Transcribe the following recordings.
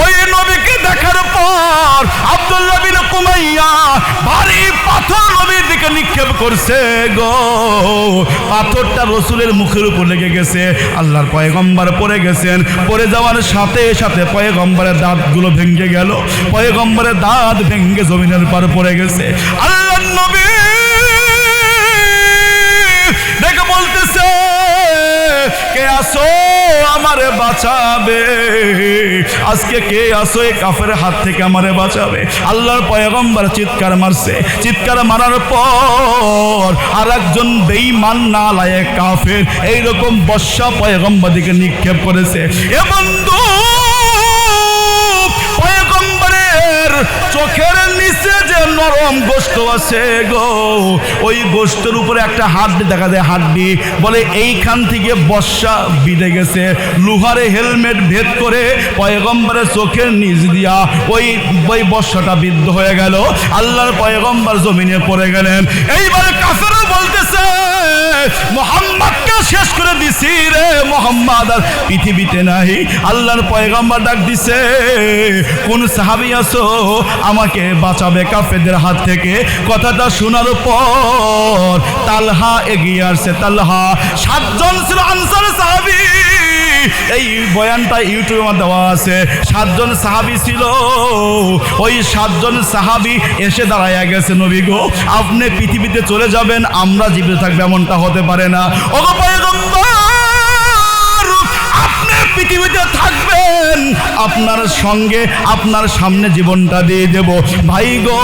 ওই নবীকে দেখার পর আব্দুল্লাহ বিন উমাইয়া ভারী পাথর নবীর দিকে নিক্ষেপ করছে গো। পাথরটা রসুলের মুখের উপর লেগে গেছে। আল্লাহর পয়গম্বর পড়ে গেছেন। পড়ে যাওয়ার সাথে সাথে পয়গম্বরের দাঁতগুলো ভেঙে গেল। পয়গম্বরের দাঁত ভেঙে জমিনের পার পড়ে গেছে। আল্লাহর নবী দেখে বলতেছে, কে আসো আমারে বাঁচাবে? আজকে কে আসো এই কাফের হাত থেকে আমারে বাঁচাবে? আল্লাহর পয়গম্বর চিৎকার মারছে। চিৎকার মারার পর আর একজন বেঈমান নালায়েক কাফের এইরকম বর্ষা পয়গম্বর দিকে নিক্ষেপ করেছে। এ বন্ধু, পয়গম্বরের চোখের নিচে যে নরম গোশত আছে গো, ওই গোশতের উপরে একটা হাড্ডি দেখা যায়। হাড্ডি বলে এইখান থেকে বর্ষা বিঁধে গেছে। লোহারে হেলমেট ভেদ করে পয়গম্বরের চোখের নিচ দিয়া ওই বর্ষাটা বিদ্ধ হয়ে গেল। আল্লাহর পয়গম্বর জমিনে পড়ে গেলেন। এইবার কাফেররা বলতেছে, মুহাম্মদকে শেষ করে দিছি রে, মুহাম্মদ আর পৃথিবীতে নাই। আল্লাহর পয়গম্বর ডাক দিছে, কোন সাহাবী আছো আমাকে বাঁচাবে কাফেরদের হাত থেকে? কথাটা শোনার পর তালহা এগিয়ে আসছে। তালহা 7 জন ছিল আনসার সাহাবী। এই বয়ানটা ইউটিউবে দেওয়া আছে। 7 জন সাহাবী ছিল। ওই 7 জন সাহাবী এসে দাঁড়ায়া গেছে, নবী গো আপনি পৃথিবীতে চলে যাবেন, আমরা জীবিত থাকবে এমনটা হতে পারে না। ওগো পয়গম্বর, আপনি পৃথিবীতে থাকবেন, আপনার সঙ্গে আপনার সামনে জীবনটা দিয়ে দেব। ভাই গো,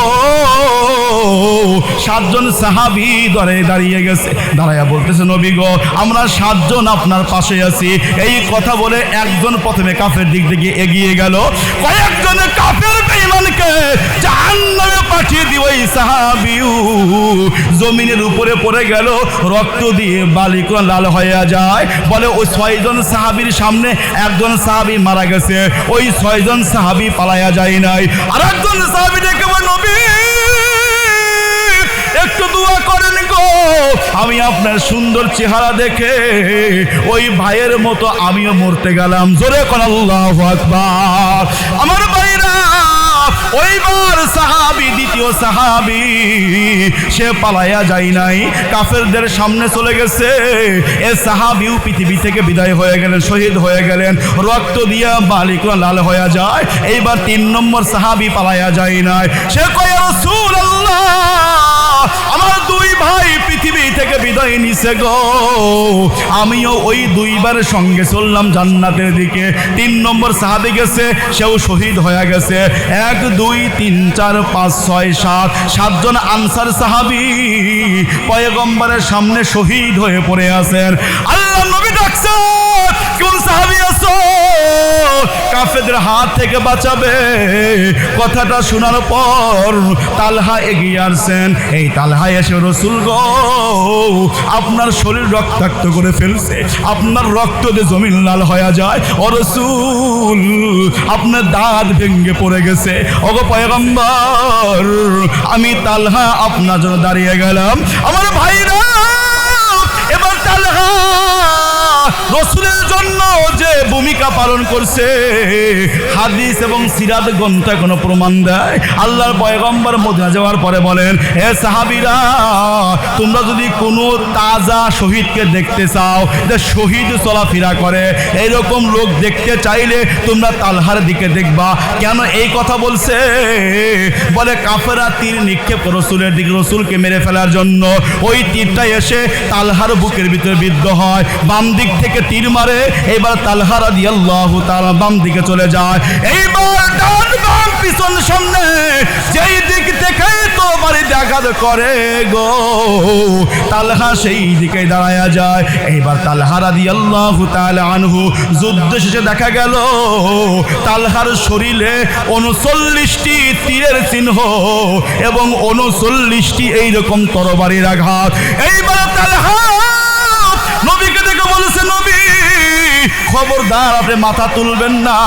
7 জন সাহাবী দাঁড়িয়ে গেছে। দাঁড়াইয়া বলতেছে, নবী গো আমরা 7 জন আপনার পাশে আছি। এই কথা বলে একজন প্রথমে কাফের দিক থেকে এগিয়ে গেল। কয়েকজন কাফের বেঈমানকে জাহান্নামে পাঠিয়ে দিব। ওই সাহাবীও জমিনের উপরে পড়ে গেল, রক্ত দিয়ে বালিকোনা লাল হয়ে যায়। বলে ওই 6 জন সাহাবীর সামনে একজন সাহাবী মারা গেছে। ওই 6 জন সাহাবী পালায়া যায় নাই। আর একজন সাহাবী ডেকে বলে, নবী একটু দোয়া করেন গো, আমি আপনার সুন্দর চেহারা দেখে ওই ভাইয়ের মতো আমিও মরতে গেলাম। জোরে কোন আল্লাহু আকবার। আমার ভাইরা, ওইবার সাহাবী, দ্বিতীয় সাহাবী সে পালায়া যায় নাই, কাফেরদের সামনে চলে গেছে। এ সাহাবীও পৃথিবী থেকে বিদায় হয়ে গেলেন, শহীদ হয়ে গেলেন, রক্ত দিয়া বালিকোনা লাল হয়ে যায়। এইবার 3 নম্বর সাহাবী পালায়া যায় নাই। সে কয়, রাসূলুল্লাহ আমার 2 ভাই পৃথিবী থেকে বিদায় নিছে গো, আমিও ওই 2বার সঙ্গে চললাম জান্নাতের দিকে। 3 নম্বর সাহাবী গেছে, সেও শহীদ হয়ে গেছে। 1 2 3 4 5 6 7 7 জন আনসার সাহাবী পয়গম্বরের সামনে শহীদ হয়ে পড়ে আছেন। আল্লাহ নবী ডাকছে, কোন সাহাবী আছো কাফেরদের হাত থেকে বাঁচাবে? কথাটা শোনার পর তালহা এগিয়ে আসছেন। এই তালহা এসে, রাসূল গো আপনার শরীর রক্তাক্ত করে ফেলছে, আপনার রক্ত দিয়ে জমিন লাল হয়ে যায়। ও রাসূল আপনার দাঁত ভেঙে পড়ে গেছে। ওগো পয়গম্বর, আমি তালহা আপনার জন্য দাঁড়িয়ে গেলাম। আমার ভাইরা, এবার তালহা রাসূলের জন্য যে ভূমিকা পালন করছে, হাদিস এবং সিরাত গ্রন্থে কোনো প্রমাণ দেয়। আল্লাহর পয়গম্বর মদিনা যাওয়ার পরে বলেন, হে সাহাবীরা, তোমরা যদি কোনো তাজা শহীদকে দেখতে চাও, যে শহীদ চলাফেরা করে, এইরকম লোক দেখতে চাইলে তোমরা তালহার দিকে দেখবা। কেন এই কথা বলছে? বলে কাফেররা তীর নিক্ষেপ রাসূলের দিকে, রাসূলকে মেরে ফেলার জন্য। ওই তীরটা এসে তালহার বুকের ভিতরে বিদ্ধ হয়। বাম দিক থেকে তীর মারে। এইবার তালহা রাদিয়াল্লাহু তাআলা বাম দিকে চলে যায়। এইবার ডান বাম পিছন সামনে যেই দিক থেকে তো বাড়ি দেখাত করে গো, তালহা সেই দিকে দাঁড়ায়া যায়। এইবার তালহা রাদিয়াল্লাহু তাআলা আনহু যুদ্ধ শেষে দেখা গেল তালহার শরীরে 39টি তীরের চিহ্ন এবং 39টি এইরকম তরবারির আঘাত। এইবার তালহা নবীকে দেখে বলেছে, নবী খবরদার আপনি মাথা তুলবেন না,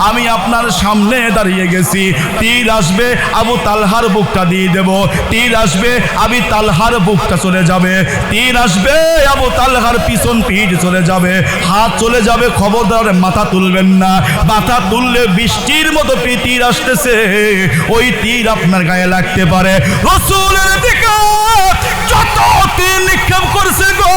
আমি আপনার সামনে দাঁড়িয়ে গেছি। তীর আসবে আবু তালহার বুকটা দিয়ে দেব, তীর আসবে আবি তালহার বুকটা চলে যাবে, তীর আসবে আবু তালহার পিছন পিঠ চলে যাবে, হাত চলে যাবে। খবরদার মাথা তুলবেন না, মাথা তুললে বৃষ্টির মতো তীর আসতেছে, ওই তীর আপনার গায়ে লাগতে পারে। রাসূলের দিকে যত তীর নিক্ষেপ করছে গো,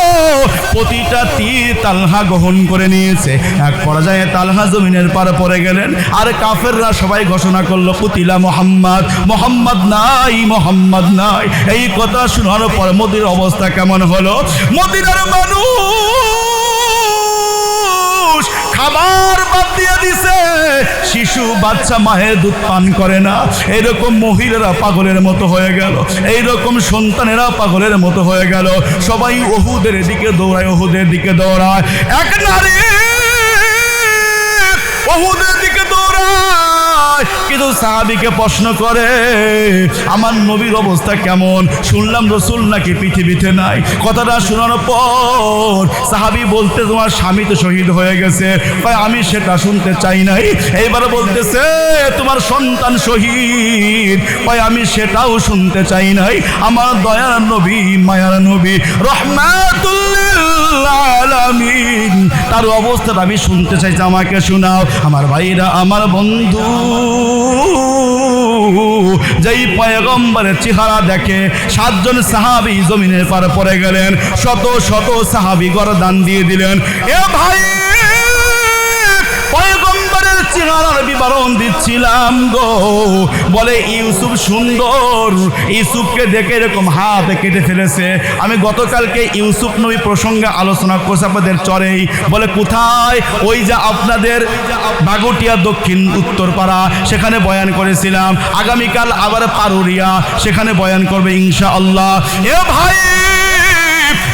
প্রতিটা তীর তালহা গ্রহণ করে নিয়েছে। এক পর্যায়ে তালহা জমিনের পারে পড়ে গেলেন, আর কাফেররা সবাই ঘোষণা করলো কুতিলা মুহাম্মদ, মুহাম্মদ নাই, মুহাম্মদ নাই। এই কথা শোনার পর মদিনার অবস্থা কেমন হলো? মদিনার মানুষ খাবার বাদ দিয়ে দিছে, শিশু বাচ্চা মায়ের দুধ পান করে না, এইরকম মহিলারা পাগলের মতো হয়ে গেল, এইরকম সন্তানেরা পাগলের মতো হয়ে গেল। সবাই ওহুদের দিকে দৌড়ায়, ওহুদের দিকে দৌড়ায়। এক নারী ওহুদের দিকে দৌড়ায়, কিন্তু সাহাবীকে প্রশ্ন করে আমার নবীর অবস্থা কেমন? শুনলাম রসুল নাকি পৃথিবীতে নাই। কথাটা শোনানোর পর সাহাবী বলতে তোমার স্বামী তো শহীদ হয়ে গেছে। ভাই আমি সেটা শুনতে চাই নাই। এইবার বলতেছে তোমার সন্তান শহীদ। ভাই আমি সেটাও শুনতে চাই নাই। আমার দয়ার নবী, মায়ার নবী, রহমাতুল লিল আলামিন, তার অবস্থাটা আমি শুনতে চাইছি, আমাকে শোনাও। আমার ভাইরা, আমার বন্ধু, যেই পয়গম্বরের চেহারা দেখে 7 জন সাহাবী জমিনের পারে পড়ে গেলেন, শত শত সাহাবী গর্দান দিয়ে দিলেন। এ ভাই, পয়গম্বরের চেহারার বিবরণ দিচ্ছিলাম গো। বলে ইউসুফ সুন্দর, ইউসুফকে দেখে এরকম হাত কেটে ফেলেছে। আমি গতকালকে ইউসুফ নবী প্রসঙ্গে আলোচনা করছি আপনাদের চরেই। বলে কোথায়? ওই যে আপনাদের বাগুটিয়া দক্ষিণ উত্তরপাড়া, সেখানে বয়ান করেছিলাম। আগামীকাল আবার পারুরিয়া, সেখানে বয়ান করবে ইনশাআল্লাহ। এ ভাই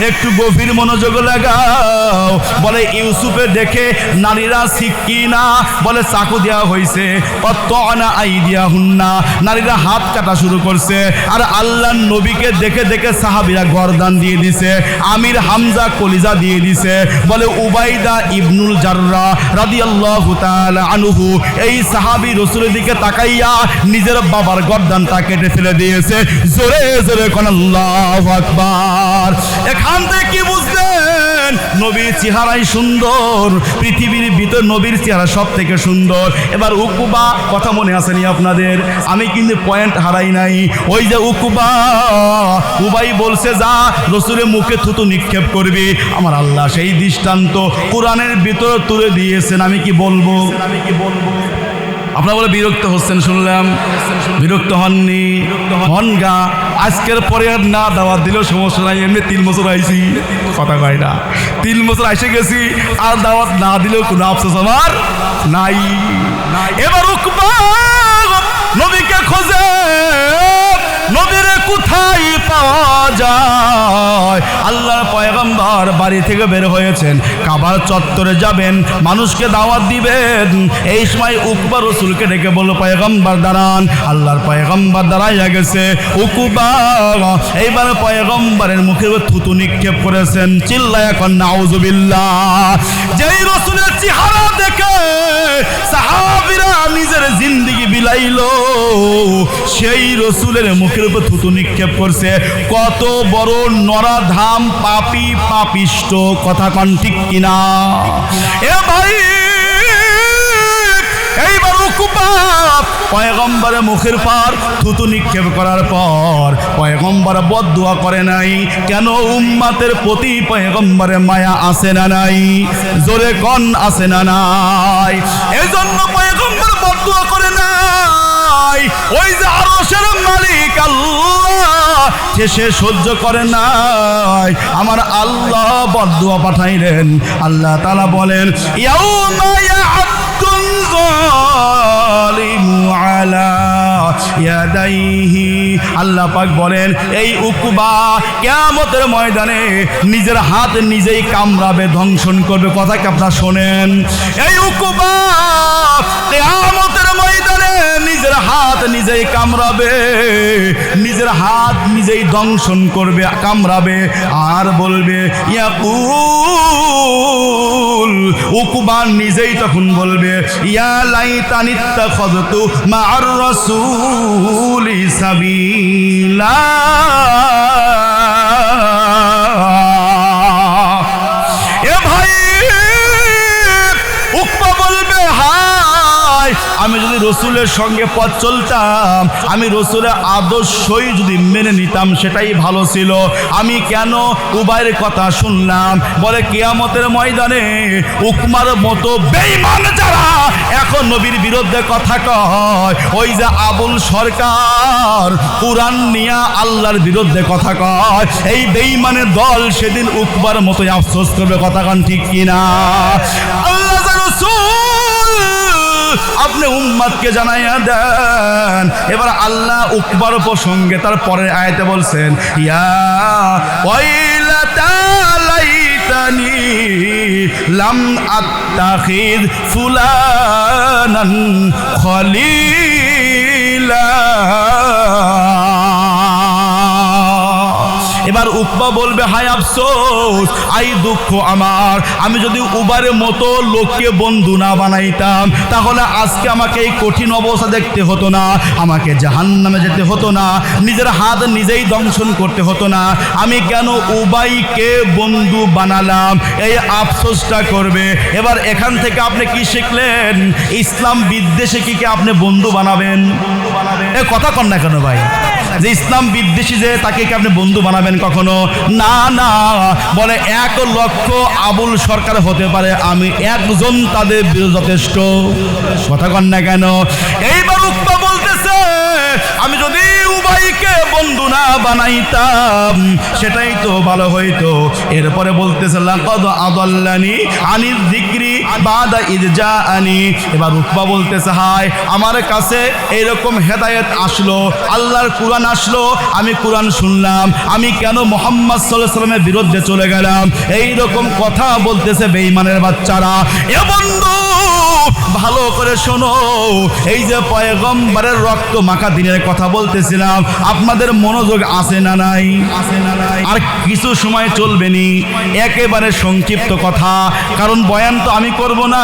একটু গভীর মনোযোগ লাগাও। বলে ইউসুফে দেখে নারীরা সিকিনা, বলে চাকু দেওয়া হয়েছে, অত্তনা আইদিয়া হুন্না, নারীরা হাত কাটা শুরু করছে। আর আল্লাহর নবীকে দেখে দেখে সাহাবীরা গর্দান দিয়ে দিছে, আমির হামজা কলিজা দিয়ে দিছে। বলে উবাইদা ইবনুল জাররাহ রাদিয়াল্লাহু তাআলা আনহু, এই সাহাবী রাসূলের দিকে তাকাইয়া নিজের বাবার গর্দানটা কেটে ফেলে দিয়েছে। জোরে জোরে কোন আল্লাহু আকবার। এখান থেকে কি বুঝলেন? নবীর চেহারাই সুন্দর, পৃথিবীর ভিতর নবীর চেহারা সব থেকে সুন্দর। এবার উকুবা কথা মনে আসেনি আপনাদের? আমি কিন্তু পয়েন্ট হারাই নাই। ওই যে উকুবা, উবাই বলছে যা রাসূলের মুখে থুতু নিক্ষেপ করবি। আমার আল্লাহ সেই দৃষ্টান্ত কোরআনের ভিতরে তুলে দিয়েছেন। আমি কি বলবো? আপনারা বলে বিরক্ত হচ্ছেন শুনলাম। বিরক্ত হননি? হন গা। আজকের পরে আর না দাওয়াত দিলেও সমস্যা নাই, এমনি 3 বছর আইছি, কথা কয় না, 3 বছর এসে গেছি, আর দাওয়াত না দিলেও কোনো আফসোস আমার নাই। এবার উকবা নবীকে খোঁজে, নবীরে কোথায় পাওয়া যায়? আল্লাহর পয়গম্বর বাড়ি থেকে বের হয়েছেন, কাবার চত্বরে যাবেন, মানুষকে দাওয়াত দিবেন। এই সময় উকবা রাসূলকে ডেকে বলল পয়গম্বর দাঁড়ান। আল্লাহর পয়গম্বর দাঁড়াইয়া গেছে। উকবা এইবার পয়গম্বরের মুখে থুতু নিক্ষেপ করেছেন। চিল্লায়া কন নাউযুবিল্লাহ। যেই রাসূলের চেহারা দেখে সাহাবীরা নিজের জিন্দেগি বিলাইলো, সেই রাসূলের মুখের উপর থুতু নিক্ষেপ করছে। কত বড় নরাধাম পাপী পাপিষ্ট, কথা কন ঠিক কিনা? এ ভাই, এইবার উকবা পয়গম্বরের মুখের পার থুতু নিক্ষেপ করার পর পয়গম্বর বদদুয়া করে নাই। কেন? উম্মতের প্রতি পয়গম্বরের মায়া আছে না নাই? জোরে কন আছে না নাই? এজন্য পয়গম্বর বদদুয়া করে নাই। ওই যে আরশের মালিক আল্লাহ, সে সহ্য করে নাই, আমার আল্লাহ বদদুয়া পাঠাইলেন। আল্লাহ তাআলা বলেন ইয়াউমা ইয়া'আদ্দুল যালিমু আলা ইয়াদাইহি। আল্লাহ পাক বলেন এই উকবা কিয়ামতের ময়দানে নিজের হাত নিজেই কামড়াবে, ধ্বংসন করবে। কথা কি আপনারা শোনেন? এই উকবা কিয়ামতের ময়দানে নিজের হাত নিজেই কামড়াবে, নিজের হাত নিজেই দংশন করবে, কামড়াবে আর বলবে ইয়াকুল, উকবা নিজেই তখন বলবে ইয়া লাইতানি ইত্তাখাযতু মা'আর রাসূলি সাবিলা। এ ভাই, উকবা বলবে হায়, আমি যদি রসুলের সঙ্গে পথ চলতাম, আমি রসুলের আদর্শই যদি মেনে নিতাম সেটাই ভালো ছিল, আমি কেন উবাইয়ের কথা শুনলাম? বলে কিয়ামতের ময়দানে উকমার মতো বেঈমান যারা এখন নবীর বিরুদ্ধে কথা কয়, ওই যে আবুল সরকার কুরআন নিয়া আল্লাহর বিরুদ্ধে কথা কয়, এই বেঈমানের দল সেদিন উকবার মতোই আফসোস করবে। কথা কান ঠিক কিনা? আল্লাহ রাসূল আপনি উম্মতকে জানাইয়া দেন। এবার আল্লাহ উকবার প্রসঙ্গে তার পরের আয়াতে বলছেন ইয়া ওয়াইলাতা লাইতানি লাম আত্তাখিদ ফুলানান খলিলা। এবার উকবা বলবে হায় আফসোস, আই দুঃখ আমার, আমি যদি উবারের মতো লোককে বন্ধু না বানাইতাম তাহলে আজকে আমাকে এই কঠিন অবস্থা দেখতে হতো না, আমাকে জাহান্নামে যেতে হতো না, নিজের হাত নিজেই দংশন করতে হতো না। আমি কেন উবাইকে বন্ধু বানালাম, এই আফসোসটা করবে। এবার এখান থেকে আপনি কি শিখলেন? ইসলাম বিদ্বেষে কি আপনি বন্ধু বানাবেন? এ কথা কন না কেন ভাই, যে ইসলাম বিদ্বেষী যে তাকে কি আপনি বন্ধু বানাবেন কখনো? না না, বলে 1 লক্ষ আবুল সরকার হতে পারে, আমি একজন তাদের যথেষ্ট। কথা কন না কেন? এইবার উকবা বলতেছে আমি যদি উবাইকে বন্ধু না বানাইতাম সেটাই তো ভালো হইতো। এরপরে বলতেছে লাকাদ আদাল্লানি আনিয যিকরি বাদা ইয জাআনি। এবার উকবা বলতেছে হায়, আমার কাছে এইরকম হেদায়েত আসলো, আল্লাহর কুরআন আসলো, আমি কুরআন শুনলাম, আমি কেন মুহাম্মদ সাল্লাল্লাহু আলাইহি ওয়াসাল্লামের বিরুদ্ধে চলে গেলাম? এই রকম কথা বলতেছে বেঈমানের বাচ্চারা। এ বন্ধু ভালো করে শোনো, এই যে পয়গম্বরের রক্ত মাখা দিনের কথা বলতেছিলাম, আপনাদের মনোযোগ আছে না নাই? আর কিছু সময় চলবে নি, একেবারে সংক্ষিপ্ত কথা, কারণ বয়ান তো আমি করব না,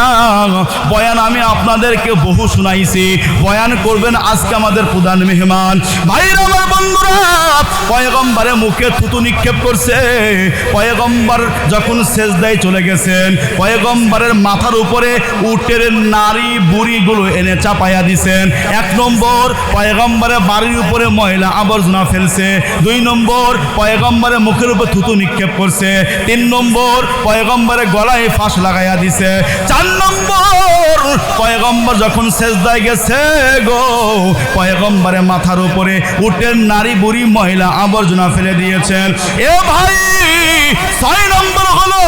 বয়ান আমি আপনাদেরকে বহু শুনাইছি, বয়ান করবেন আজকে আমাদের প্রধান মেহমান। ভাইরা আমার, বন্ধুরা, পয়গম্বরের মুখে থুতু নিক্ষেপ করছে। পয়গম্বর যখন সেজদায় চলে গেছেন, পয়গম্বরের মাথার উপরে উটের নারী বুড়িগুলো এনে চাপাইয়া দিছেন। 1 নম্বর, পয়গম্বরের বাড়ির উপরে ময়লা আবর্জনা ফেলছে। 2 নম্বর, পয়গম্বরের মুখের উপর থুতু নিক্ষেপ করছে। 3 নম্বর, পয়গম্বরের গলায় ফাঁস লাগাইয়া দিছে। 4 নম্বর, পয়গম্বর যখন সেজদায় গেছে গো, পয়গম্বরের মাথার উপরে উটের নারী বুড়ি ময়লা আবর্জনা ফেলে দিয়েছেন। এ ভাই, 6 নম্বর হলো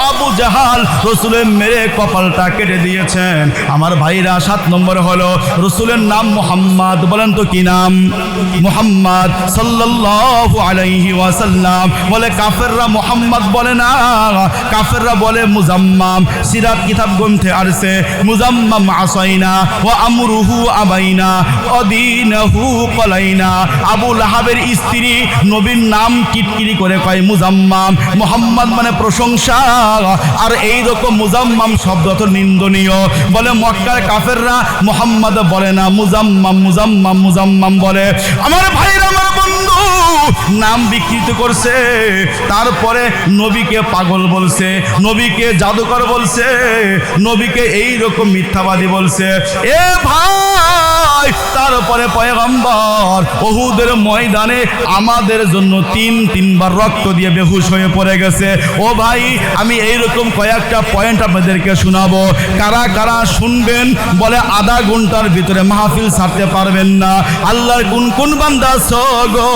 আবু জাহাল রসুলের মেরে কপালটা কেটে দিয়েছেন। আমার ভাইরা, 7 নম্বর হলো রসুলের নাম মুহাম্মদ। বলেন তো কি নাম? মুহাম্মদ সাল্লাল্লাহু আলাইহি ওয়াসাল্লাম। বলে কাফেররা মুহাম্মদ বলে না, কাফেররা বলে মুজাম্মাম। সিরাত কিতাব গ্রন্থে আসছে মুজাম্মাম আসাইনা ওয়া আমরুহু আবাইনা অদিনাহু কলাইনা। আবু লাহাবের স্ত্রী নবীর নাম কিটকিরি করে কয় মুজাম্মাম। মুহাম্মদ মানে প্রশংসা, আর এই রকম মুজাম্মাম শব্দ তো নিন্দনীয়। বলে মক্কার কাফেররা মুহাম্মদ বলে না, মুজাম্মাম মুজাম্মাম মুজাম্মাম বলে। আমার ভাইরা, আমার বন্ধু, নাম বিকৃত করছে, তারপরে নবীকে পাগল বলছে, নবীকে জাদুকর বলছে, নবীকে এই রকম মিথ্যাবাদী বলছে। এ ভাই, তারপরে পয়গম্বর উহুদের ময়দানে আমাদের জন্য 3 বার রক্ত দিয়ে বেহুশ হয়ে পড়ে গেছে। ও ভাই, আমি এইরকম কয়েকটা পয়েন্ট আপনাদেরকে শোনাবো, কারা কারা শুনবেন? বলে আধা ঘন্টার ভিতরে মাহফিল ছাড়তে পারবেন না। আল্লাহর কোন কোন বান্দা গো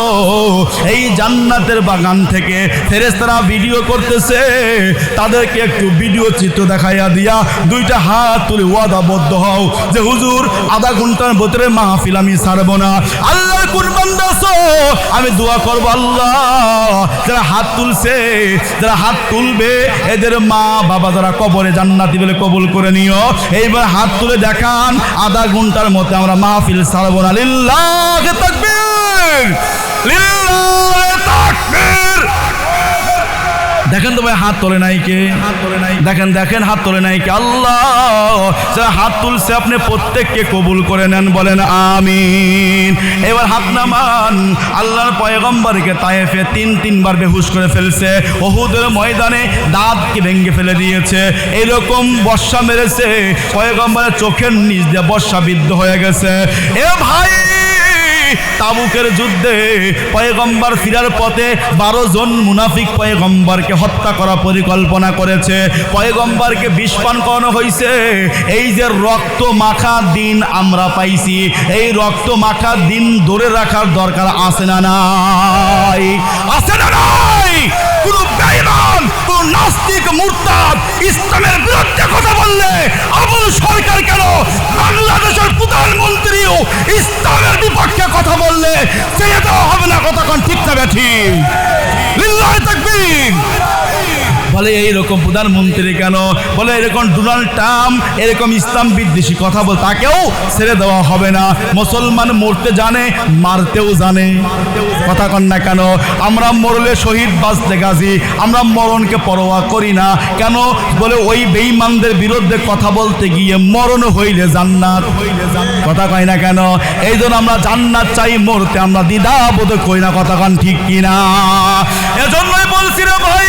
এই জান্নাতের বাগান থেকে ফেরেশতারা ভিডিও করতেছে, তাদেরকে একটু ভিডিও চিত্র দেখাইয়া দিয়া 2টা হাত তুলে ওয়াদাবদ্ধ হও যে হুজুর আধা ঘন্টার ভিতরে মাহফিল আমি ছাড়বো না। আল্লাহর কোন বান্দা আছো আমি দোয়া করব, আল্লাহ যারা হাত তুলছে, যারা হাত তুলবে এদের মা বাবা যারা কবরে জান্নাতি বলে কবুল করে নিও। এইবার হাত তুলে দেখান, আধা ঘন্টার মধ্যে আমরা মাহফিল ছাড়বো না। লিল্লাহি তাকবীর, লিল্লাহি তাকবীর। দেখেন তো ভাই হাত তোলে নাই কে? দেখেন দেখেন হাত তোলে নাই কে? আল্লাহ যারা হাত তুলছে আপনি প্রত্যেককে কবুল করে নেন, বলেন আমিন। এবার হাত নামান। আল্লাহর পয়গম্বরকে তায়েফে তিনবার বেহুশ করে ফেলছে, উহুদের ময়দানে দাঁতকে ভেঙে ফেলে দিয়েছে, এরকম বর্ষা মেরেছে পয়গম্বরের চোখের নিচ দিয়ে বর্ষা বিদ্ধ হয়ে গেছে। এ ভাই তাবুকের যুদ্ধে পয়গম্বর ফিরার পথে 12 জন মুনাফিক পয়গম্বরকে হত্যা করার পরিকল্পনা করেছে। পয়গম্বরকে বিষ পান করানো হয়েছে। এই যে রক্ত মাখা দিন আমরা পাইছি, এই রক্ত মাখা দিন ধরে রাখার দরকার আছে না নাই? আছে না নাই? কোন বেঈমান, কোন নাস্তিক, মুরতাদ ইসলামের বিরুদ্ধে কথা বললে আবুল সরকার কেন বাংলাদেশের প্রধানমন্ত্রীও ইসলামের বিপক্ষে কথা বললে ছেড়ে দেওয়া হবে না। কথা কোন ঠিক না ঠিক? লিল্লাহি তাকবীর। বলে এইরকম প্রধানমন্ত্রী কেন? বলে এরকম ডোনাল্ড ট্রাম্প এরকম ইসলাম বিদ্বেষী কথা বল, তাকেও ছেড়ে দেওয়া হবে না। মুসলমান মরতে জানে, মারতেও জানে। কথা কন না কেন? আমরা মরলে শহীদ, বাঁচতে গাজী, আমরা মরণকে পরোয়া করি না কেন? বলে ওই বেঈমানদের বিরুদ্ধে কথা বলতে গিয়ে মরণ হইলে জান্নাত। কথা কয় না কেন? এই জন্য আমরা জান্নাত চাই, মরতে আমরা দ্বিধাবোধ করি না। কথা কন ঠিক কিনা? এজন্যই বলছি রে ভাই,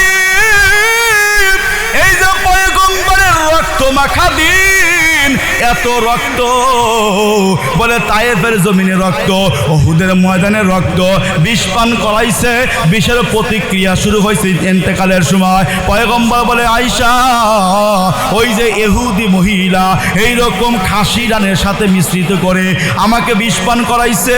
এই যে পয়গম্বরের রক্ত মাখা দিন, এত রক্ত, বলে তায়েফের জমিনে রক্ত, উহুদের ময়দানে রক্ত, বিষ পান করাইছে, বিষের প্রতিক্রিয়া শুরু হয়েছে ইন্তেকালের সময়। পয়গম্বর বলে আয়েশা, ওই যে ইহুদি মহিলা এইরকম খাসি ডানের সাথে মিশ্রিত করে আমাকে বিষ পান করাইছে,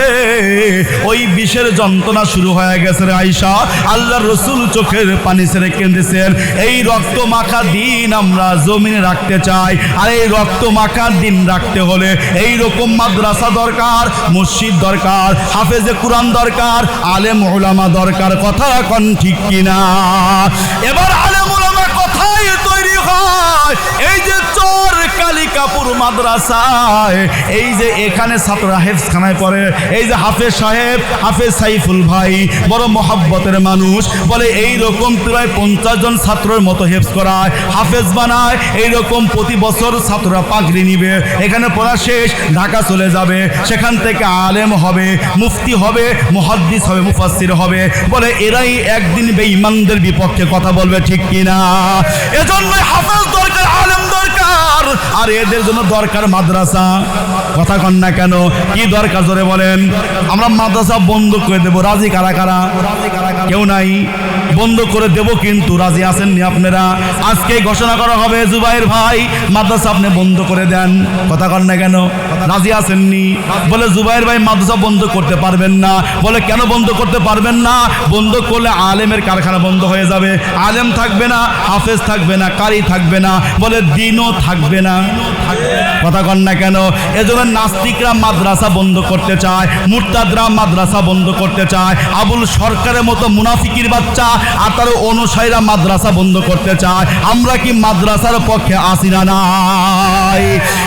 ওই বিষের যন্ত্রণা শুরু হয়ে গেছে রে আয়েশা। আল্লাহর রাসূল চোখের পানি ছেড়ে কেঁদেছেন। এই রক্ত মাখা দিন আমরা জমিনে রাখতে চাই, আর এই রক্ত মাখা দিন রাখতে হলে এই রকম মাদ্রাসা দরকার, মসজিদ দরকার, হাফেজে কুরআন দরকার, আলেম উলামা দরকার। কথা কোন ঠিক কিনা? এবার আলেম উলামা কোথায় তৈরি হয়? এই যে চর কালিকাপুর মাদ্রাসায়, এই যে এখানে ছাত্ররা হেফজখানায় পড়ে, এই যে হাফেজ সাহেব, হাফেজ সাইফুল ভাই বড় মহব্বতের মানুষ, বলে এই রকম প্রায় 50 জন ছাত্রের মতো হেফজ করায়, হাফেজ বানায়। এইরকম প্রতি বছর ছাত্ররা পাগড়ি নিবে, এখানে পড়া শেষ ঢাকা চলে যাবে, সেখান থেকে আলেম হবে, মুফতি হবে, মুহাদ্দিস হবে, মুফাসসির হবে। বলে এরাই একদিন বেঈমানদের বিপক্ষে কথা বলবে, ঠিক কিনা? এজন্য হাফেজ দরকার, আলেম দরকার, আর এদের জন্য দরকার মাদ্রাসা। কথা কন না কেন? কি দরকার জোরে বলেন? আমরা মাদ্রাসা বন্ধ করে দেব, রাজি কারা কারা? কেউ নাই? বন্ধ করে দেব, কিন্তু রাজি আছেননি আপনারা? আজকে ঘোষণা করা হবে, জুবাইর ভাই মাদ্রাসা আপনি বন্ধ করে দেন। কথা কন না কেন? রাজি আছেননি? বলে জুবাইর ভাই মাদ্রাসা বন্ধ করতে পারবেন না। বলে কেন বন্ধ করতে পারবেন না? বন্ধ করলে আলেমের কারখানা বন্ধ হয়ে যাবে, আলেম থাকবে না, হাফেজ থাকবে না, কারি থাকবে না, বলে দিনও থাকবে না। কথা কন না কেন? এজন্য নাস্তিকরা মাদ্রাসা বন্ধ করতে চায়, মুরতাদরা মাদ্রাসা বন্ধ করতে চায়, আবুল সরকারের মতো মুনাফিকির বাচ্চা আর তার অনুসারীরা মাদ্রাসা বন্ধ করতে চায়। আমরা কি মাদ্রাসার পক্ষে আসি না নাই?